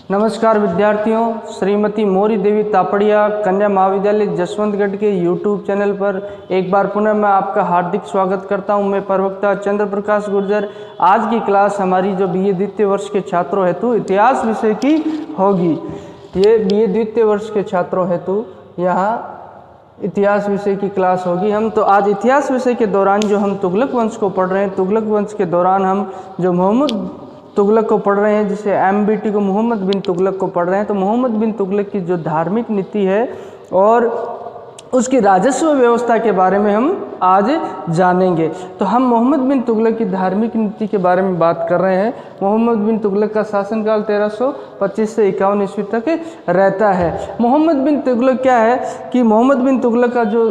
नमस्कार विद्यार्थियों, श्रीमती मोरी देवी तापड़िया कन्या महाविद्यालय जसवंतगढ़ के YouTube चैनल पर एक बार पुनः मैं आपका हार्दिक स्वागत करता हूं। मैं प्रवक्ता चंद्र प्रकाश गुर्जर। आज की क्लास हमारी जो BA द्वितीय वर्ष के छात्रों हेतु इतिहास विषय की होगी। ये BA द्वितीय वर्ष के छात्रों हेतु यहाँ इतिहास विषय की क्लास होगी। हम तो आज इतिहास विषय के दौरान जो हम तुगलक वंश को पढ़ रहे हैं, तुगलक वंश के दौरान हम जो मोहम्मद तुगलक को पढ़ रहे हैं, जिसे MBT को मोहम्मद बिन तुगलक को पढ़ रहे हैं। तो मोहम्मद बिन तुगलक की जो धार्मिक नीति है और उसकी राजस्व व्यवस्था के बारे में हम आज जानेंगे। तो हम मोहम्मद बिन तुगलक की धार्मिक नीति के बारे में बात कर रहे हैं। मोहम्मद बिन तुगलक का शासनकाल 1325 से 51 ईस्वी तक रहता है। मोहम्मद बिन तुगलक क्या है कि मोहम्मद बिन तुगलक का जो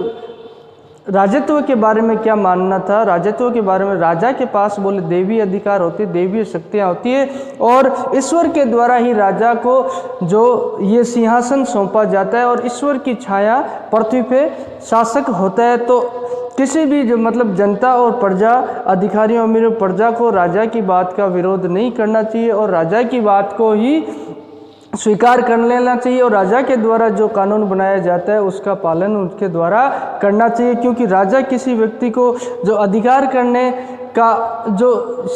राजत्व के बारे में क्या मानना था। राजत्व के बारे में राजा के पास बोले देवी अधिकार होते, देवीय शक्तियाँ होती है और ईश्वर के द्वारा ही राजा को जो ये सिंहासन सौंपा जाता है और ईश्वर की छाया पृथ्वी पे शासक होता है। तो किसी भी जो मतलब जनता और प्रजा, अधिकारियों अमीरों प्रजा को राजा की बात का विरोध नहीं करना चाहिए और राजा की बात को ही स्वीकार कर लेना चाहिए और राजा के द्वारा जो कानून बनाया जाता है उसका पालन उनके द्वारा करना चाहिए। क्योंकि राजा किसी व्यक्ति को जो अधिकार करने का, जो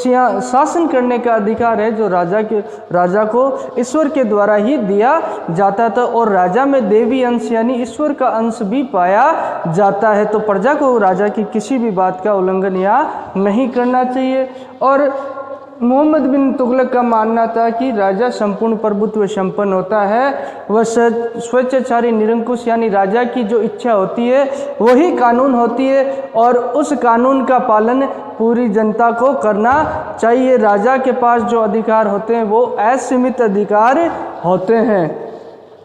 शासन करने का अधिकार है, जो राजा को ईश्वर के द्वारा ही दिया जाता था और राजा में देवी अंश यानी ईश्वर का अंश भी पाया जाता है। तो प्रजा को राजा की किसी भी बात का उल्लंघन यहाँ नहीं करना चाहिए। और मोहम्मद बिन तुगलक का मानना था कि राजा संपूर्ण प्रभुत्व संपन्न होता है। वह स्वेच्छाचारी निरंकुश यानी राजा की जो इच्छा होती है वही कानून होती है और उस कानून का पालन पूरी जनता को करना चाहिए। राजा के पास जो अधिकार होते हैं वो असीमित अधिकार होते हैं।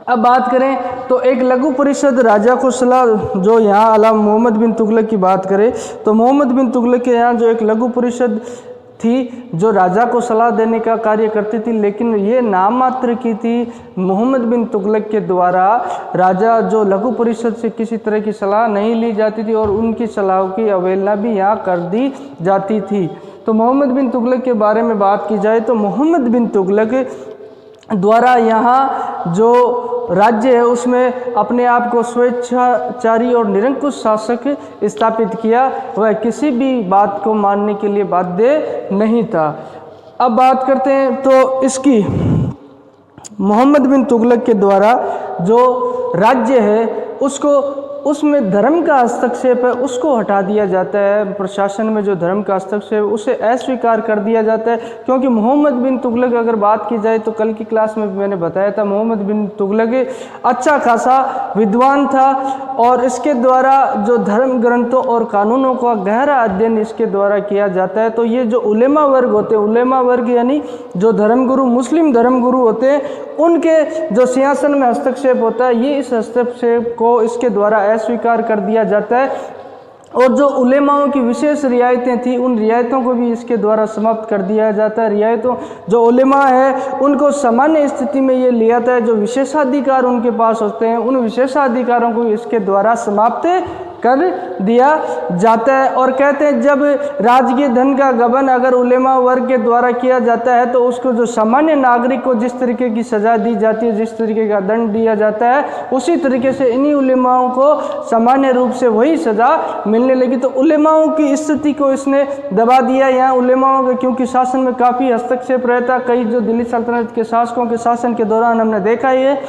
अब बात करें तो एक लघु परिषद राजा को सलाह, जो यहाँ अलावा मोहम्मद बिन तुगलक की बात करें तो मोहम्मद बिन तुगलक के यहाँ जो एक लघु परिषद थी जो राजा को सलाह देने का कार्य करती थी, लेकिन ये नाम मात्र की थी। मोहम्मद बिन तुगलक के द्वारा राजा जो लघु परिषद से किसी तरह की सलाह नहीं ली जाती थी और उनकी सलाह की अवहेलना भी यहाँ कर दी जाती थी। तो मोहम्मद बिन तुगलक के बारे में बात की जाए तो मोहम्मद बिन तुगलक द्वारा यहाँ जो राज्य है उसमें अपने आप को स्वेच्छाचारी और निरंकुश शासक स्थापित किया। वह किसी भी बात को मानने के लिए बाध्य नहीं था। अब बात करते हैं तो इसकी मोहम्मद बिन तुगलक के द्वारा जो राज्य है उसमें धर्म का हस्तक्षेप है उसको हटा दिया जाता है। प्रशासन में जो धर्म का हस्तक्षेप है उसे अस्वीकार कर दिया जाता है। क्योंकि मोहम्मद बिन तुगलक अगर बात की जाए तो कल की क्लास में मैंने बताया था, मोहम्मद बिन तुगलक अच्छा खासा विद्वान था और इसके द्वारा जो धर्म ग्रंथों और कानूनों का गहरा अध्ययन इसके द्वारा किया जाता है। तो ये जो उलेमा वर्ग होते हैं, उलेमा वर्ग यानी जो धर्मगुरु, मुस्लिम धर्मगुरु होते हैं, उनके जो सिंहासन में हस्तक्षेप होता है, ये इस हस्तक्षेप को इसके द्वारा अस्वीकार कर दिया जाता है। और जो उलेमाओं की विशेष रियायतें थी उन रियायतों को भी इसके द्वारा समाप्त कर दिया जाता है। रियायतों जो उलेमा है उनको सामान्य स्थिति में ये लिया जाता है। जो विशेषाधिकार उनके पास होते हैं उन विशेषाधिकारों को इसके द्वारा समाप्त कर दिया जाता है। और कहते हैं जब राजकीय धन का गबन अगर उलेमा वर्ग के द्वारा किया जाता है तो उसको जो सामान्य नागरिक को जिस तरीके की सज़ा दी जाती है, जिस तरीके का दंड दिया जाता है, उसी तरीके से इन्हीं उलेमाओं को सामान्य रूप से वही सज़ा मिलने लगी। तो उलेमाओं की स्थिति को इसने दबा दिया। यहाँ उलेमाओं के क्योंकि शासन में काफ़ी हस्तक्षेप रहता, कई जो दिल्ली सल्तनत के शासकों के शासन के दौरान हमने देखा ही है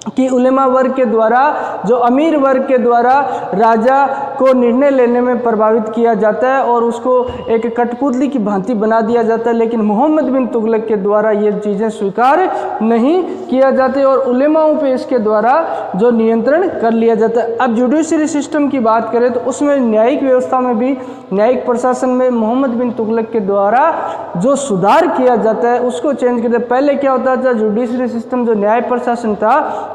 कि उलेमा वर्ग के द्वारा, जो अमीर वर्ग के द्वारा राजा को निर्णय लेने में प्रभावित किया जाता है और उसको एक कठपुतली की भांति बना दिया जाता है। लेकिन मोहम्मद बिन तुगलक के द्वारा ये चीज़ें स्वीकार नहीं किया जाती और उलेमाओं पे इसके द्वारा जो नियंत्रण कर लिया जाता है। अब जुडिशरी सिस्टम की बात करें तो उसमें न्यायिक व्यवस्था में भी, न्यायिक प्रशासन में मोहम्मद बिन तुगलक के द्वारा जो सुधार किया जाता है उसको चेंज कर दिया। पहले क्या होता था, जुडिशरी सिस्टम जो न्याय प्रशासन था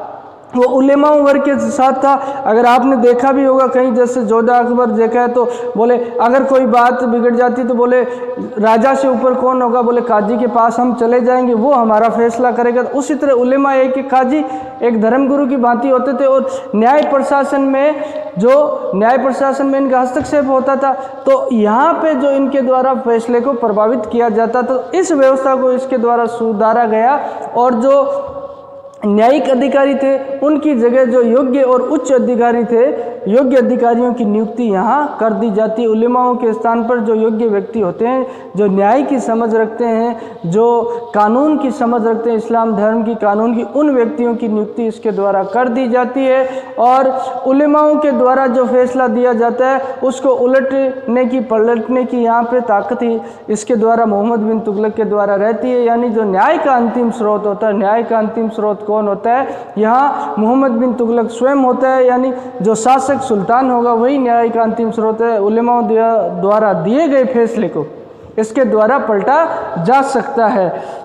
वो उलेमाओं वर्ग के साथ था। अगर आपने देखा भी होगा कहीं, जैसे जोधा अकबर देखा है, तो बोले अगर कोई बात बिगड़ जाती तो बोले राजा से ऊपर कौन होगा, बोले काजी के पास हम चले जाएंगे, वो हमारा फैसला करेगा। उसी तरह उलेमा एक एक काजी एक धर्मगुरु की भांति होते थे। और न्याय प्रशासन में इनका हस्तक्षेप होता था, तो यहाँ पे जो इनके द्वारा फैसले को प्रभावित किया जाता, तो इस व्यवस्था को इसके द्वारा सुधारा गया। और जो न्यायिक अधिकारी थे उनकी जगह जो योग्य और उच्च अधिकारी थे, योग्य अधिकारियों की नियुक्ति यहाँ कर दी जाती। उलेमाओं के स्थान पर जो योग्य व्यक्ति होते हैं, जो न्याय की समझ रखते हैं, जो कानून की समझ रखते हैं, इस्लाम धर्म की कानून की, उन व्यक्तियों की नियुक्ति इसके द्वारा कर दी जाती है। और उलेमाओं के द्वारा जो फैसला दिया जाता है उसको उलटने की पलटने की यहाँ पे ताकत ही इसके द्वारा मोहम्मद बिन तुगलक के द्वारा रहती है। यानी जो न्याय का अंतिम स्रोत होता है, न्याय का अंतिम स्रोत कौन होता है, यहाँ मोहम्मद बिन तुगलक स्वयं होता है। यानी जो शासक सुल्तान होगा वही न्याय का अंतिम स्रोत है। उलेमाओं द्वारा दिए गए फैसले को इसके द्वारा पलटा जा सकता है।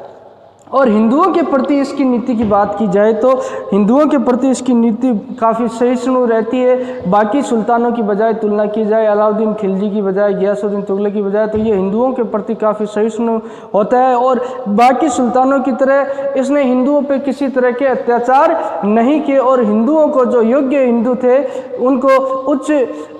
और हिंदुओं के प्रति इसकी नीति की बात की जाए तो हिंदुओं के प्रति इसकी नीति काफ़ी सहिष्णु रहती है। बाकी सुल्तानों की बजाय तुलना की जाए, अलाउद्दीन खिलजी की बजाय, गियासुद्दीन तुगलक की बजाय, तो ये हिंदुओं के प्रति काफ़ी सहिष्णु होता है। और बाकी सुल्तानों की तरह इसने हिंदुओं पे किसी तरह के अत्याचार नहीं किए। और हिंदुओं को, जो योग्य हिंदू थे, उनको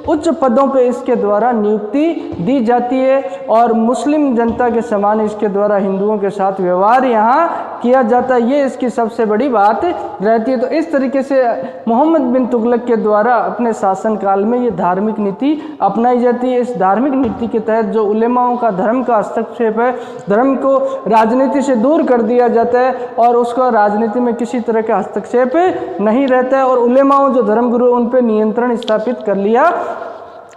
उच्च पदों पे इसके द्वारा नियुक्ति दी जाती है। और मुस्लिम जनता के समान इसके द्वारा हिंदुओं के साथ व्यवहार यहाँ किया जाता है। ये इसकी सबसे बड़ी बात रहती है। तो इस तरीके से मोहम्मद बिन तुगलक के द्वारा अपने शासनकाल में ये धार्मिक नीति अपनाई जाती है। इस धार्मिक नीति के तहत जो उलेमाओं का धर्म का हस्तक्षेप है, धर्म को राजनीति से दूर कर दिया जाता है और उसका राजनीति में किसी तरह का हस्तक्षेप नहीं रहता है। और उलेमाओं जो धर्मगुरु उन पर नियंत्रण स्थापित कर लिया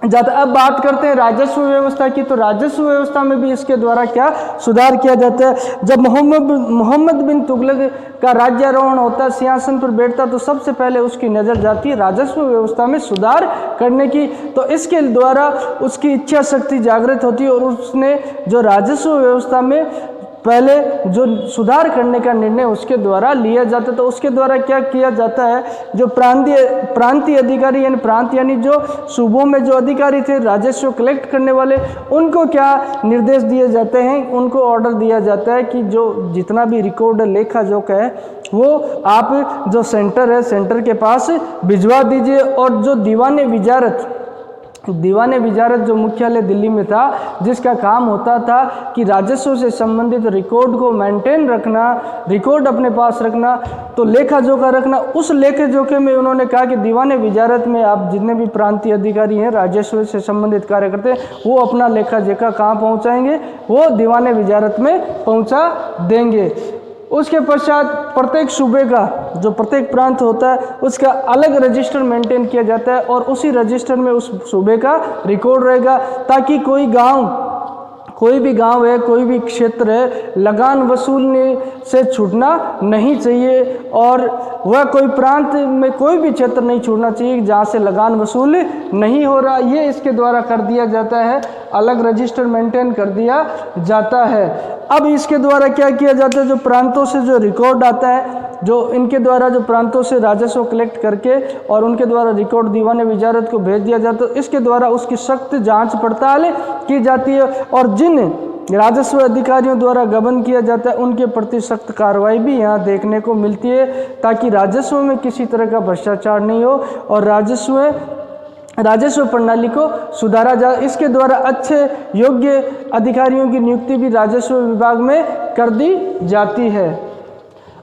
जाता। अब बात करते हैं राजस्व व्यवस्था की। तो राजस्व व्यवस्था में भी इसके द्वारा क्या सुधार किया जाता है। जब मोहम्मद बिन तुगलक का राज्यारोहण होता है, सिंहासन पर बैठता, तो सबसे पहले उसकी नज़र जाती है राजस्व व्यवस्था में सुधार करने की। तो इसके द्वारा उसकी इच्छा शक्ति जागृत होती है और उसने जो राजस्व व्यवस्था में पहले जो सुधार करने का निर्णय उसके द्वारा लिया जाता है। तो उसके द्वारा क्या किया जाता है, जो प्रांतीय अधिकारी यानी प्रांत यानी जो सूबों में जो अधिकारी थे राजस्व कलेक्ट करने वाले, उनको क्या निर्देश दिए जाते हैं, उनको ऑर्डर दिया जाता है कि जो जितना भी रिकॉर्ड लेखा जोखा है वो आप जो सेंटर है, सेंटर के पास भिजवा दीजिए। और जो दीवाने विजारत जो मुख्यालय दिल्ली में था, जिसका काम होता था कि राजस्व से संबंधित रिकॉर्ड को मेंटेन रखना, रिकॉर्ड अपने पास रखना, तो लेखा जोखा रखना, उस लेखा जोखे में उन्होंने कहा कि दीवाने विजारत में आप जितने भी प्रांतीय अधिकारी हैं, राजस्व से संबंधित कार्य करते हैं, वो अपना लेखा जोखा कहाँ पहुँचाएंगे, वो दीवाने विजारत में पहुँचा देंगे। उसके पश्चात प्रत्येक सूबे का जो प्रत्येक प्रांत होता है उसका अलग रजिस्टर मेंटेन किया जाता है और उसी रजिस्टर में उस सूबे का रिकॉर्ड रहेगा, ताकि कोई भी गांव है, कोई भी क्षेत्र है, लगान वसूलने से छूटना नहीं चाहिए। और वह कोई प्रांत में कोई भी क्षेत्र नहीं छूटना चाहिए जहां से लगान वसूल नहीं हो रहा। ये इसके द्वारा कर दिया जाता है, अलग रजिस्टर मेंटेन कर दिया जाता है। अब इसके द्वारा क्या किया जाता है, जो प्रांतों से जो रिकॉर्ड आता है, जो इनके द्वारा जो प्रांतों से राजस्व कलेक्ट करके और उनके द्वारा रिकॉर्ड दीवाने विजारत को भेज दिया जाता है, इसके द्वारा उसकी सख्त जांच पड़ताल की जाती है। और जिन राजस्व अधिकारियों द्वारा गबन किया जाता है उनके प्रति सख्त कार्रवाई भी यहाँ देखने को मिलती है, ताकि राजस्व में किसी तरह का भ्रष्टाचार नहीं हो और राजस्व प्रणाली को सुधारा जाए। इसके द्वारा अच्छे योग्य अधिकारियों की नियुक्ति भी राजस्व विभाग में कर दी जाती है।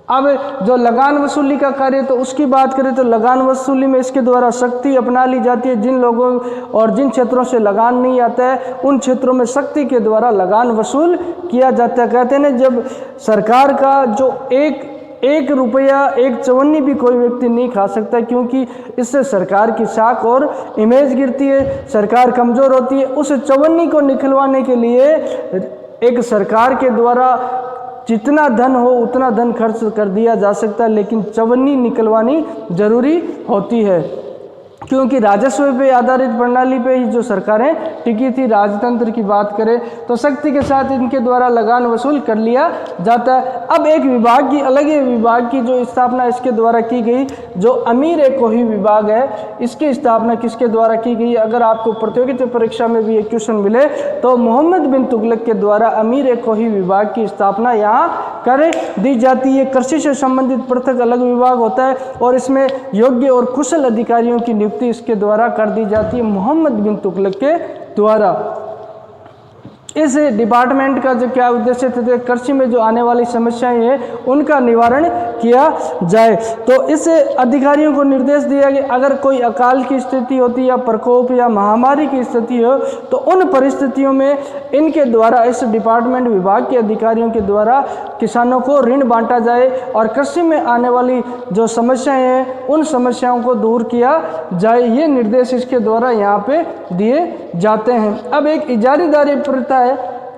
अब जो लगान वसूली का कार्य, तो उसकी बात करें तो लगान वसूली में इसके द्वारा सख्ती अपना ली जाती है। जिन लोगों और जिन क्षेत्रों से लगान नहीं आता है उन क्षेत्रों में सख्ती के द्वारा लगान वसूल किया जाता है। कहते हैं जब सरकार का जो एक रुपया, एक चवन्नी भी कोई व्यक्ति नहीं खा सकता, क्योंकि इससे सरकार की साख और इमेज गिरती है, सरकार कमज़ोर होती है। उस चवन्नी को निकलवाने के लिए एक सरकार के द्वारा जितना धन हो उतना धन खर्च कर दिया जा सकता है, लेकिन चवन्नी निकलवानी जरूरी होती है, क्योंकि राजस्व पे आधारित प्रणाली पे ही जो सरकारें टिकी थी। राजतंत्र की बात करें तो सख्ती के साथ इनके द्वारा लगान वसूल कर लिया जाता है। अब एक विभाग की अलग ही विभाग की जो स्थापना इसके द्वारा की गई, जो अमीर-ए-कोही विभाग है, इसकी स्थापना किसके द्वारा की गई? अगर आपको प्रतियोगिता परीक्षा में भी एक क्वेश्चन मिले तो मोहम्मद बिन तुगलक के द्वारा अमीर-ए-कोही विभाग की स्थापना यहाँ कर दी जाती है। कृषि से संबंधित पृथक अलग विभाग होता है और इसमें योग्य और कुशल अधिकारियों की नियुक्ति इसके द्वारा कर दी जाती है मोहम्मद बिन तुगलक के द्वारा। इस डिपार्टमेंट का जो क्या उद्देश्य थे, कृषि में जो आने वाली समस्याएं हैं उनका निवारण किया जाए। तो इस अधिकारियों को निर्देश दिया कि अगर कोई अकाल की स्थिति होती या प्रकोप या महामारी की स्थिति हो तो उन परिस्थितियों में इनके द्वारा, इस डिपार्टमेंट विभाग के अधिकारियों के द्वारा किसानों को ऋण बांटा जाए और कृषि में आने वाली जो समस्याएं हैं उन समस्याओं को दूर किया जाए। ये निर्देश इसके द्वारा यहाँ पे दिए जाते हैं। अब एक इजारीदारी प्रथा है,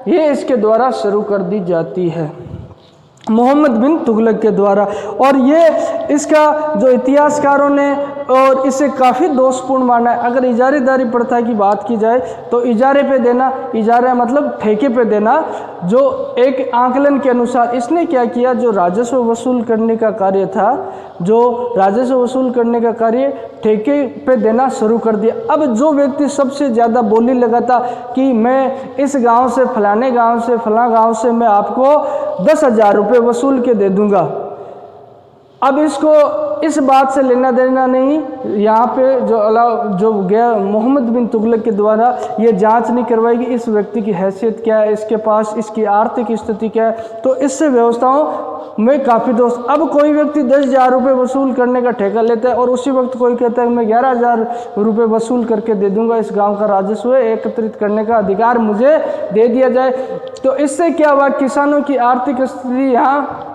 ये इसके द्वारा शुरू कर दी जाती है मोहम्मद बिन तुगलक के द्वारा। और ये इसका जो इतिहासकारों ने और इसे काफ़ी दोषपूर्ण माना है। अगर इजारेदारी प्रथा की बात की जाए तो इजारे पे देना, इजारा मतलब ठेके पे देना, जो एक आंकलन के अनुसार इसने क्या किया, जो राजस्व वसूल करने का कार्य था, जो राजस्व वसूल करने का कार्य ठेके पे देना शुरू कर दिया। अब जो व्यक्ति सबसे ज़्यादा बोली लगाता कि मैं इस गांव से फलाने गांव से फला गांव से मैं आपको 10,000 रुपये वसूल के दे दूंगा, अब इसको इस बात से लेना देना नहीं। यहाँ पे जो गया मोहम्मद बिन तुगलक के द्वारा ये जांच नहीं करवाई कि इस व्यक्ति की हैसियत क्या है, इसके पास इसकी आर्थिक स्थिति क्या है, तो इससे व्यवस्थाओं में काफ़ी दोष। अब कोई व्यक्ति 10,000 रुपये वसूल करने का ठेका लेता है और उसी वक्त कोई कहता है मैं 11,000 रुपये वसूल करके दे दूंगा, इस गाँव का राजस्व एकत्रित करने का अधिकार मुझे दे दिया जाए। तो इससे क्या हुआ, किसानों की आर्थिक स्थिति यहाँ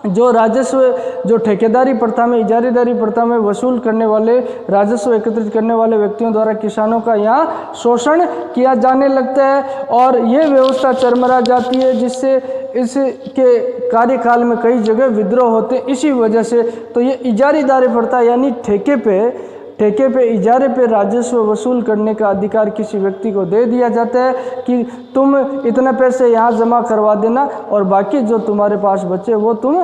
जो राजस्व, जो ठेकेदारी प्रथा में, इजारेदारी प्रथा में वसूल करने वाले, राजस्व एकत्रित करने वाले व्यक्तियों द्वारा किसानों का यहाँ शोषण किया जाने लगता है और ये व्यवस्था चरमरा जाती है, जिससे इसके कार्यकाल में कई जगह विद्रोह होते हैं इसी वजह से। तो ये इजारेदारी प्रथा यानी ठेके पे इजारे पे राजस्व वसूल करने का अधिकार किसी व्यक्ति को दे दिया जाता है कि तुम इतने पैसे यहाँ जमा करवा देना और बाकी जो तुम्हारे पास बचे वो तुम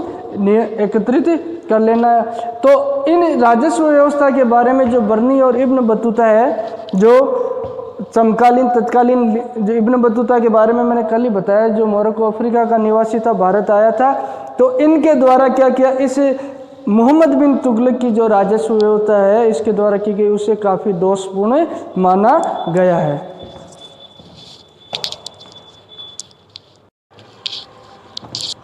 एकत्रित कर लेना है। तो इन राजस्व व्यवस्था के बारे में जो बर्नी और इब्न बतूता है, जो समकालीन तत्कालीन, जो इब्न बतूता के बारे में मैंने कल ही बताया, जो मोरक्को अफ्रीका का निवासी था, भारत आया था, तो इनके द्वारा क्या किया, इस मोहम्मद बिन तुगलक की जो राजस्व व्यवस्था है इसके द्वारा की गई उसे काफ़ी दोषपूर्ण माना गया है।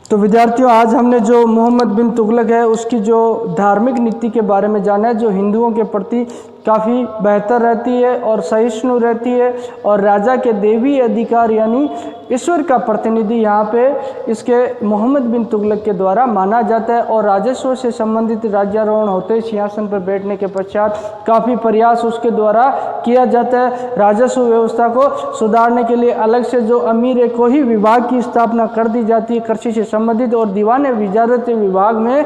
तो विद्यार्थियों, आज हमने जो मोहम्मद बिन तुगलक है उसकी जो धार्मिक नीति के बारे में जाना है, जो हिंदुओं के प्रति काफ़ी बेहतर रहती है और सहिष्णु रहती है और राजा के देवी अधिकार यानी ईश्वर का प्रतिनिधि यहाँ पे इसके मोहम्मद बिन तुगलक के द्वारा माना जाता है। और राजस्व से संबंधित राज्यारोहण होते सिंहासन पर बैठने के पश्चात काफ़ी प्रयास उसके द्वारा किया जाता है। राजस्व व्यवस्था को सुधारने के लिए अलग से जो अमीर-ए-कोही विभाग की स्थापना कर दी जाती है कृषि से संबंधित, और दीवान विजारत विभाग में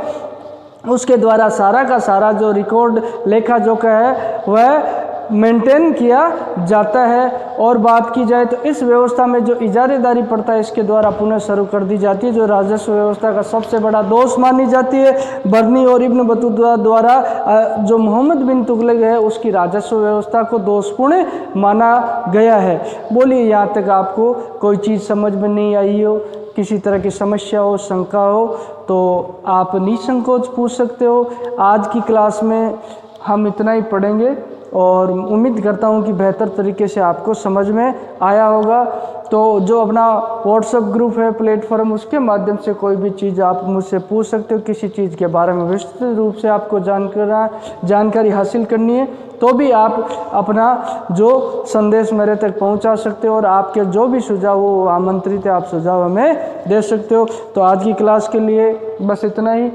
उसके द्वारा सारा का सारा जो रिकॉर्ड लेखा जोखा है वह मेंटेन किया जाता है। और बात की जाए तो इस व्यवस्था में जो इजारेदारी प्रथा है इसके द्वारा पुनः शुरू कर दी जाती है, जो राजस्व व्यवस्था का सबसे बड़ा दोष मानी जाती है। बर्नी और इब्न बतूता द्वारा जो मोहम्मद बिन तुगलक है उसकी राजस्व व्यवस्था को दोषपूर्ण माना गया है। बोलिए, यहाँ तक आपको कोई चीज़ समझ में नहीं आई हो, किसी तरह की समस्या हो, शंका हो, तो आप निसंकोच पूछ सकते हो। आज की क्लास में हम इतना ही पढ़ेंगे और उम्मीद करता हूँ कि बेहतर तरीके से आपको समझ में आया होगा। तो जो अपना व्हाट्सएप ग्रुप है, प्लेटफॉर्म, उसके माध्यम से कोई भी चीज़ आप मुझसे पूछ सकते हो। किसी चीज़ के बारे में विस्तृत रूप से आपको जानकारी हासिल करनी है तो भी आप अपना जो संदेश मेरे तक पहुंचा सकते हो और आपके जो भी सुझाव हो आमंत्रित है, आप सुझाव हमें दे सकते हो। तो आज की क्लास के लिए बस इतना ही।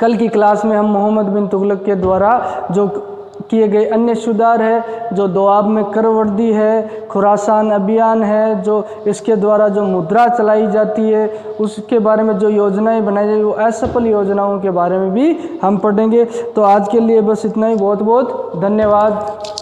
कल की क्लास में हम मोहम्मद बिन तुगलक के द्वारा जो किए गए अन्य सुधार है, जो दोआब में करवर्दी है, खुरासान अभियान है, जो इसके द्वारा जो मुद्रा चलाई जाती है उसके बारे में जो योजनाएं बनाई जाएगी, वो असफल योजनाओं के बारे में भी हम पढ़ेंगे। तो आज के लिए बस इतना ही। बहुत बहुत धन्यवाद।